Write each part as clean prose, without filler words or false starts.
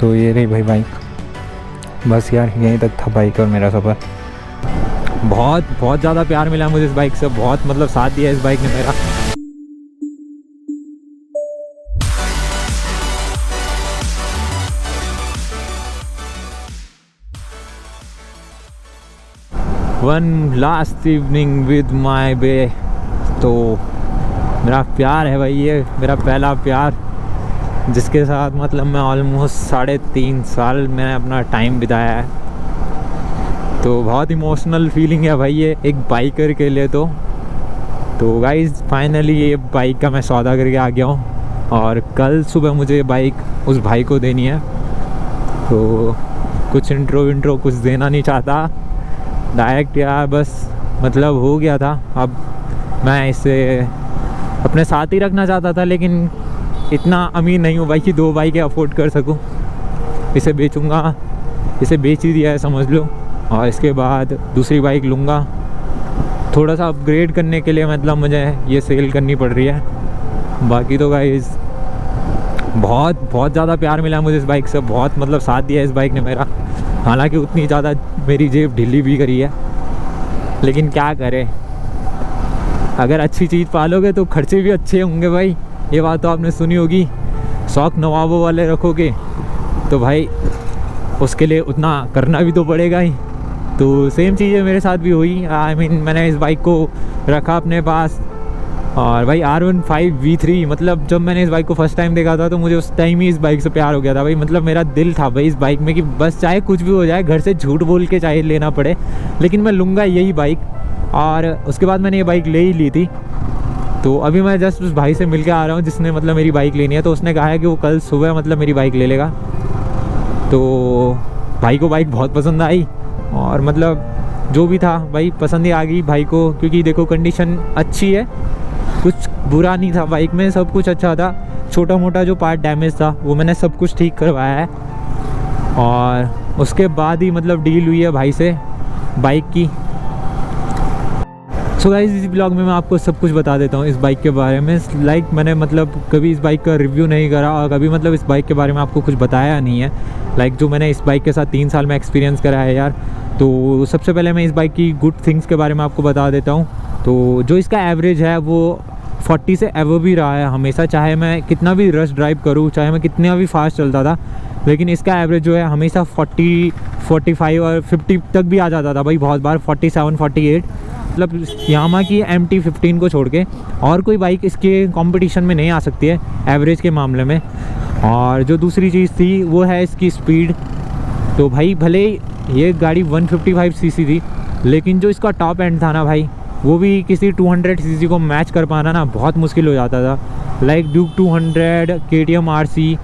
तो ये रही भाई बाइक। बस यार यहीं तक था बाइक और मेरा सफ़र। बहुत ज़्यादा प्यार मिला मुझे इस बाइक से, बहुत मतलब साथ दिया इस बाइक ने मेरा। One last evening with my bae. तो मेरा प्यार है भाई, ये मेरा पहला प्यार, जिसके साथ मतलब मैं ऑलमोस्ट 3.5 साल मैंने अपना टाइम बिताया है। तो बहुत इमोशनल फीलिंग है भाई ये एक बाइकर के लिए। तो गाइस फाइनली ये बाइक का मैं सौदा करके आ गया हूँ और कल सुबह मुझे बाइक उस भाई को देनी है। तो कुछ इंट्रो कुछ देना नहीं चाहता डायरेक्ट यार, बस मतलब हो गया था। अब मैं इसे अपने साथ ही रखना चाहता था, लेकिन इतना अमीर नहीं हूँ भाई कि 2 बाइकें अफोर्ड कर सकूँ। इसे बेचूँगा, इसे बेच ही दिया है समझ लो, और इसके बाद दूसरी बाइक लूँगा। थोड़ा सा अपग्रेड करने के लिए मतलब मुझे ये सेल करनी पड़ रही है। बाकी तो गाइस बहुत ज़्यादा प्यार मिला मुझे इस बाइक से, बहुत मतलब साथ दिया इस बाइक ने मेरा। हालांकि उतनी ज़्यादा मेरी जेब ढीली भी करी है, लेकिन क्या करें, अगर अच्छी चीज़ पालोगे तो खर्चे भी अच्छे होंगे भाई। ये बात तो आपने सुनी होगी, शौक नवाबों वाले रखोगे तो भाई उसके लिए उतना करना भी तो पड़ेगा ही। तो सेम चीज़ मेरे साथ भी हुई। मैंने इस बाइक को रखा अपने पास, और भाई R15 V3 मतलब जब मैंने इस बाइक को फर्स्ट टाइम देखा था तो मुझे उस टाइम ही इस बाइक से प्यार हो गया था भाई। मतलब मेरा दिल था भाई इस बाइक में कि बस चाहे कुछ भी हो जाए, घर से झूठ बोल के चाहे लेना पड़े, लेकिन मैं लूँगा यही बाइक। और उसके बाद मैंने ये बाइक ले ही ली थी। तो अभी मैं जस्ट उस भाई से मिल के आ रहा हूँ जिसने मतलब मेरी बाइक लेनी है। तो उसने कहा है कि वो कल सुबह मतलब मेरी बाइक ले लेगा। तो भाई को बाइक बहुत पसंद आई, और मतलब जो भी था भाई पसंद ही आ गई भाई को, क्योंकि देखो कंडीशन अच्छी है, कुछ बुरा नहीं था बाइक में, सब कुछ अच्छा था। छोटा मोटा जो पार्ट डैमेज था वो मैंने सब कुछ ठीक करवाया है। और उसके बाद ही मतलब डील हुई है भाई से बाइक की। सो गाइस इस ब्लॉग में मैं आपको सब कुछ बता देता हूँ इस बाइक के बारे में। मैंने मतलब कभी इस बाइक का रिव्यू नहीं करा और कभी मतलब इस बाइक के बारे में आपको कुछ बताया नहीं है। जो मैंने इस बाइक के साथ 3 साल में एक्सपीरियंस करा है यार। तो सबसे पहले मैं इस बाइक की गुड थिंग्स के बारे में आपको बता देता हूँ। तो जो इसका एवरेज है वो 40 से एवो भी रहा है हमेशा, चाहे मैं कितना भी रश ड्राइव करूँ, चाहे मैं कितना भी फास्ट चलता था, लेकिन इसका एवरेज जो है हमेशा 40, 45 और 50 तक भी आ जाता था भाई। बहुत बार 47, 48। मतलब यामा की MT-15 को छोड़ के और कोई बाइक इसके कंपटीशन में नहीं आ सकती है एवरेज के मामले में। और जो दूसरी चीज़ थी वो है इसकी स्पीड। तो भाई भले ये गाड़ी 155 सीसी थी, लेकिन जो इसका टॉप एंड था ना भाई, वो भी किसी 200 सीसी को मैच कर पाना ना बहुत मुश्किल हो जाता था। ड्यूक 200, KTM RC,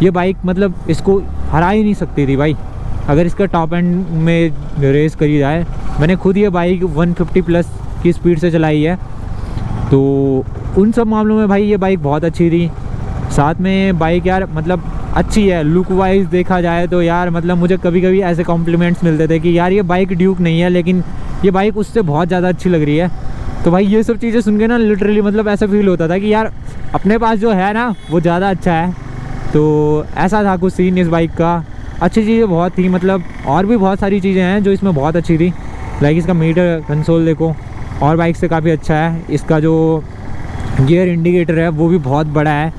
ये बाइक मतलब इसको हरा ही नहीं सकती थी भाई अगर इसका टॉप एंड में रेस करी जाए। मैंने खुद ये बाइक 150 प्लस की स्पीड से चलाई है। तो उन सब मामलों में भाई ये बाइक बहुत अच्छी थी। साथ में बाइक यार मतलब अच्छी है, लुक वाइज देखा जाए तो यार मतलब मुझे कभी कभी ऐसे कॉम्प्लीमेंट्स मिलते थे कि यार ये बाइक ड्यूक नहीं है, लेकिन ये बाइक उससे बहुत ज़्यादा अच्छी लग रही है। तो भाई ये सब चीज़ें सुन के ना लिटरली मतलब ऐसा फील होता था कि यार अपने पास जो है ना वो ज़्यादा अच्छा है। तो ऐसा था कुछ सीन इस बाइक का। अच्छी चीज़ें बहुत थी, मतलब और भी बहुत सारी चीज़ें हैं जो इसमें बहुत अच्छी थी। इसका मीटर कंसोल देखो और बाइक से काफ़ी अच्छा है। इसका जो गियर इंडिकेटर है वो भी बहुत बड़ा है।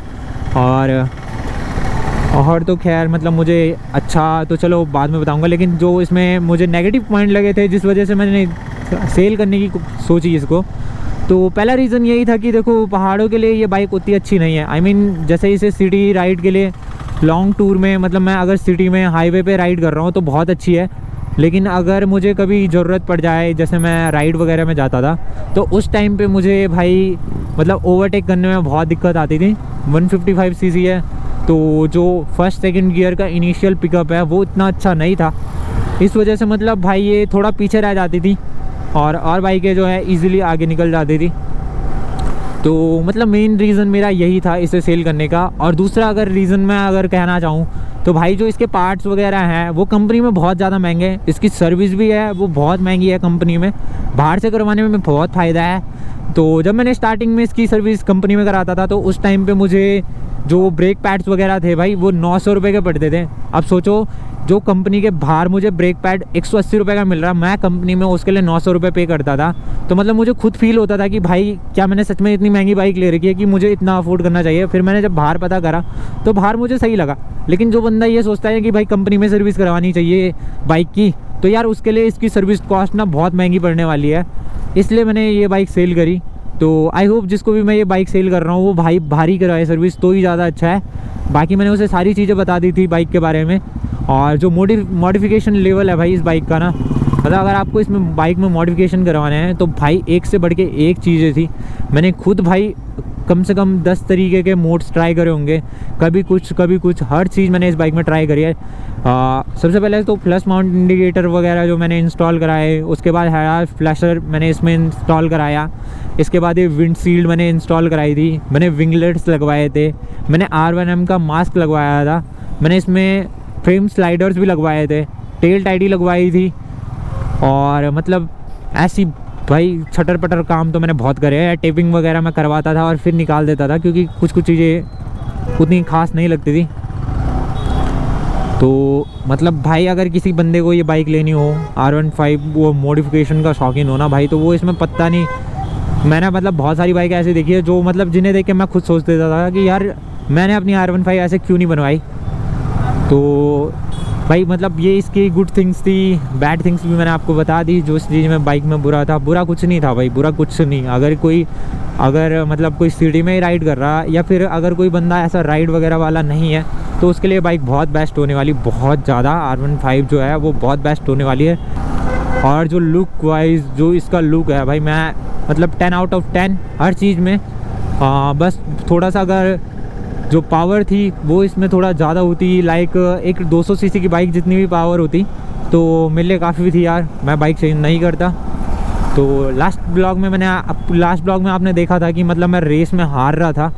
और तो खैर मतलब मुझे अच्छा तो चलो बाद में बताऊंगा, लेकिन जो इसमें मुझे नेगेटिव पॉइंट लगे थे जिस वजह से मैंने सेल करने की सोची इसको, तो पहला रीज़न यही था कि देखो पहाड़ों के लिए ये बाइक उतनी अच्छी नहीं है। जैसे इसे सिटी राइड के लिए लॉन्ग टूर में मतलब मैं अगर सिटी में हाईवे पे राइड कर रहा हूँ तो बहुत अच्छी है, लेकिन अगर मुझे कभी ज़रूरत पड़ जाए, जैसे मैं राइड वगैरह में जाता था, तो उस टाइम पे मुझे भाई मतलब ओवरटेक करने में बहुत दिक्कत आती थी। 155 सीसी है, तो जो फर्स्ट सेकंड गियर का इनिशियल पिकअप है वो इतना अच्छा नहीं था। इस वजह से मतलब भाई ये थोड़ा पीछे रह जाती थी और बाइकें जो है ईज़िली आगे निकल जाती थी। तो मतलब मेन रीज़न मेरा यही था इसे सेल करने का। और दूसरा अगर रीज़न मैं अगर कहना चाहूँ तो भाई जो इसके पार्ट्स वगैरह हैं वो कंपनी में बहुत ज़्यादा महंगे हैं। इसकी सर्विस भी है वो बहुत महंगी है कंपनी में, बाहर से करवाने में बहुत फ़ायदा है। तो जब मैंने स्टार्टिंग में इसकी सर्विस कंपनी में कराता था तो उस टाइम पे मुझे जो ब्रेक पैड्स वगैरह थे भाई वो 900 रुपये के पड़ते थे। अब सोचो जो कंपनी के बाहर मुझे ब्रेक पैड 180 रुपये का मिल रहा, मैं कंपनी में उसके लिए 900 रुपये पे करता था। तो मतलब मुझे खुद फील होता था कि भाई क्या मैंने सच में इतनी महंगी बाइक ले रखी है कि मुझे इतना अफोर्ड करना चाहिए। फिर मैंने जब बाहर पता करा तो बाहर मुझे सही लगा। लेकिन जो बंदा ये सोचता है कि भाई कंपनी में सर्विस करवानी चाहिए बाइक की, तो यार उसके लिए इसकी सर्विस कॉस्ट ना बहुत महंगी पड़ने वाली है। इसलिए मैंने ये बाइक सेल करी। तो आई होप जिसको भी मैं ये बाइक सेल कर रहा हूँ वो भाई भारी कराए सर्विस तो ही ज़्यादा अच्छा है। बाकी मैंने उसे सारी चीज़ें बता दी थी बाइक के बारे में। और जो मॉडिफिकेशन लेवल है भाई इस बाइक का ना, मतलब अगर आपको इसमें बाइक में मॉडिफिकेशन करवाने हैं तो भाई एक से बढ़ के एक चीज़ें थी। मैंने खुद भाई कम से कम 10 तरीके के मोड्स ट्राई करे होंगे, कभी कुछ हर चीज़ मैंने इस बाइक में ट्राई करी है। सबसे पहले तो प्लस माउंट इंडिकेटर वगैरह जो मैंने इंस्टॉल कराए, उसके बाद हेड फ्लैशर मैंने इसमें इंस्टॉल कराया, इसके बाद ये विंडशील्ड मैंने इंस्टॉल कराई थी, मैंने विंगलेट्स लगवाए थे, मैंने R1M का मास्क लगवाया था, मैंने इसमें फ्रेम स्लाइडर्स भी लगवाए थे, टेल टाइडी लगवाई थी। और मतलब ऐसी भाई छटर पटर काम तो मैंने बहुत करे हैं। टेपिंग वगैरह मैं करवाता था और फिर निकाल देता था क्योंकि कुछ चीज़ें उतनी खास नहीं लगती थी। तो मतलब भाई अगर किसी बंदे को ये बाइक लेनी हो R15, वो मॉडिफिकेशन का शौकीन हो ना भाई, तो वो इसमें पता नहीं, मैंने मतलब बहुत सारी बाइक ऐसी देखी है जो मतलब जिन्हें देख के मैं खुद सोच देता था कि यार मैंने अपनी R15 ऐसे क्यों नहीं बनवाई। तो भाई मतलब ये इसकी गुड थिंग्स थी, बैड थिंग्स भी मैंने आपको बता दी। जो इस चीज़ में बाइक में बुरा था, बुरा कुछ नहीं था भाई, बुरा कुछ नहीं। अगर मतलब कोई सिटी में ही राइड कर रहा, या फिर अगर कोई बंदा ऐसा राइड वगैरह वाला नहीं है, तो उसके लिए बाइक बहुत बेस्ट होने वाली, बहुत ज़्यादा। R15 जो है वो बहुत बेस्ट होने वाली है। और जो लुक वाइज जो इसका लुक है भाई, मैं मतलब 10 आउट ऑफ 10 हर चीज़ में। बस थोड़ा सा अगर जो पावर थी वो इसमें थोड़ा ज़्यादा होती, लाइक एक 200 सीसी की बाइक जितनी भी पावर होती तो मेरे लिए काफ़ी थी यार, मैं बाइक चेंज नहीं करता। तो लास्ट ब्लॉग में आपने देखा था कि मतलब मैं रेस में हार रहा था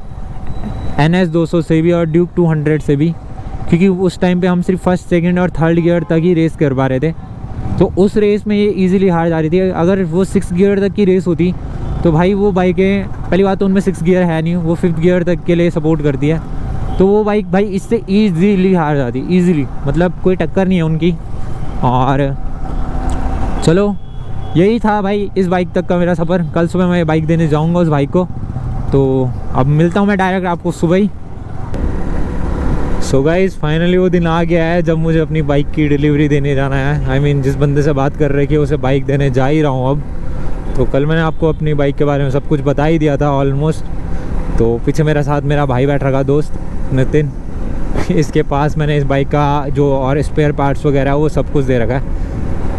NS 200 से भी और ड्यूक 200 से भी, क्योंकि उस टाइम पे हम सिर्फ फर्स्ट, सेकंड और थर्ड गियर तक ही रेस कर पा रहे थे। तो उस रेस में ये इजीली हार जा रही थी। अगर वो 6 गियर तक की रेस होती तो भाई वो बाइकें, पहली बात तो उनमें 6 गियर है नहीं, वो 5th गियर तक के लिए सपोर्ट करती है। तो वो बाइक भाई इससे ईजीली हार जाती, ईजीली, मतलब कोई टक्कर नहीं है उनकी। और चलो यही था भाई इस बाइक तक का मेरा सफ़र। कल सुबह मैं बाइक देने जाऊंगा उस बाइक को, तो अब मिलता हूँ मैं डायरेक्ट आपको सुबह ही। सो गाइस फाइनली वो दिन आ गया है जब मुझे अपनी बाइक की डिलीवरी देने जाना है। आई मीन जिस बंदे से बात कर रहे कि उसे बाइक देने जा ही रहा हूँ अब। तो कल मैंने आपको अपनी बाइक के बारे में सब कुछ बता ही दिया था ऑलमोस्ट। तो पीछे मेरा साथ मेरा भाई बैठ रखा, दोस्त नितिन। इसके पास मैंने इस बाइक का जो और स्पेयर पार्ट्स वगैरह वो सब कुछ दे रखा है,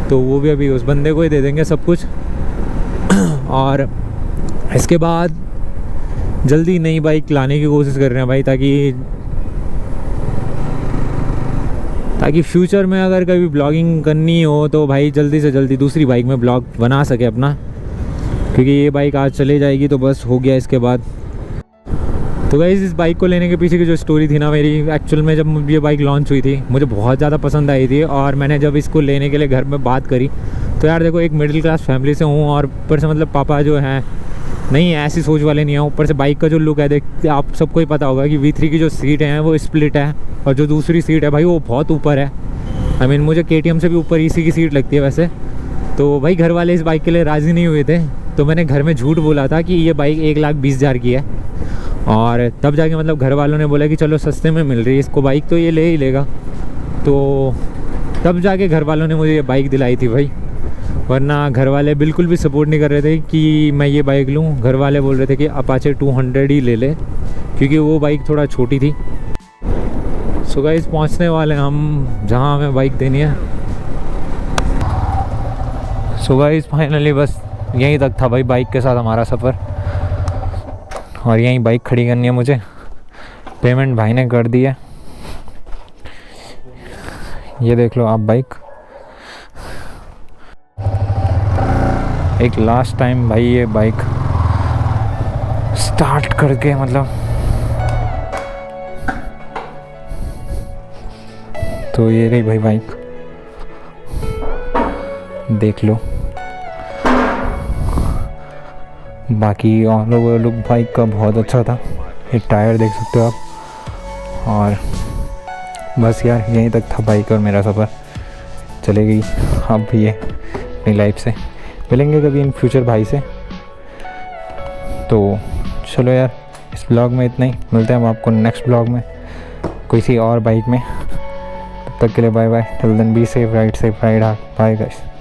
तो वो भी अभी उस बंदे को ही दे देंगे सब कुछ। और इसके बाद जल्दी नई बाइक लाने की कोशिश कर रहे हैं भाई, ताकि फ्यूचर में अगर कभी ब्लॉगिंग करनी हो तो भाई जल्दी से जल्दी दूसरी बाइक में ब्लॉग बना सके अपना, क्योंकि ये बाइक आज चले जाएगी तो बस हो गया इसके बाद। तो गाइस इस बाइक को लेने के पीछे की जो स्टोरी थी ना मेरी, एक्चुअल में जब ये बाइक लॉन्च हुई थी मुझे बहुत ज़्यादा पसंद आई थी। और मैंने जब इसको लेने के लिए घर में बात करी तो यार देखो, एक मिडिल क्लास फैमिली से हूँ और ऊपर से मतलब पापा जो हैं नहीं ऐसी सोच वाले नहीं है। ऊपर से बाइक का जो लुक है, देख आप सबको ही पता होगा कि V3 की जो सीट है वो स्प्लिट है और जो दूसरी सीट है भाई वो बहुत ऊपर है। आई मीन मुझे KTM से भी ऊपर इसी की सीट लगती है वैसे। तो भाई घर वाले इस बाइक के लिए राज़ी नहीं हुए थे, तो मैंने घर में झूठ बोला था कि ये बाइक 1,20,000 की है। और तब जाके मतलब घर वालों ने बोला कि चलो सस्ते में मिल रही है इसको बाइक, तो ये ले ही लेगा। तो तब जाके घर वालों ने मुझे ये बाइक दिलाई थी भाई, वरना घर वाले बिल्कुल भी सपोर्ट नहीं कर रहे थे कि मैं ये बाइक लूँ। घर वाले बोल रहे थे कि अपाचे 200 ही ले ले, क्योंकि वो बाइक थोड़ा छोटी थी। सो गाइस पहुँचने वाले हम जहाँ हमें बाइक देनी है। सो गाइस फाइनली बस यहीं तक था भाई बाइक के साथ हमारा सफ़र, और यहीं बाइक खड़ी करनी है मुझे। पेमेंट भाई ने कर दी है, ये देख लो आप बाइक। एक लास्ट टाइम भाई ये बाइक स्टार्ट करके मतलब, तो ये रही भाई बाइक, देख लो। बाकी ऑल ओवर लुक बाइक का बहुत अच्छा था। ये टायर देख सकते हो आप, और बस यार यहीं तक था बाइक और मेरा सफ़र। चले गई अब ये अपनी लाइफ से। मिलेंगे कभी इन फ्यूचर भाई से। तो चलो यार, इस ब्लॉग में इतना ही। मिलते हैं हम आपको नेक्स्ट ब्लॉग में किसी और बाइक में। तब तक के लिए bye bye. Till then be safe, ride safe, ride hard. Bye guys.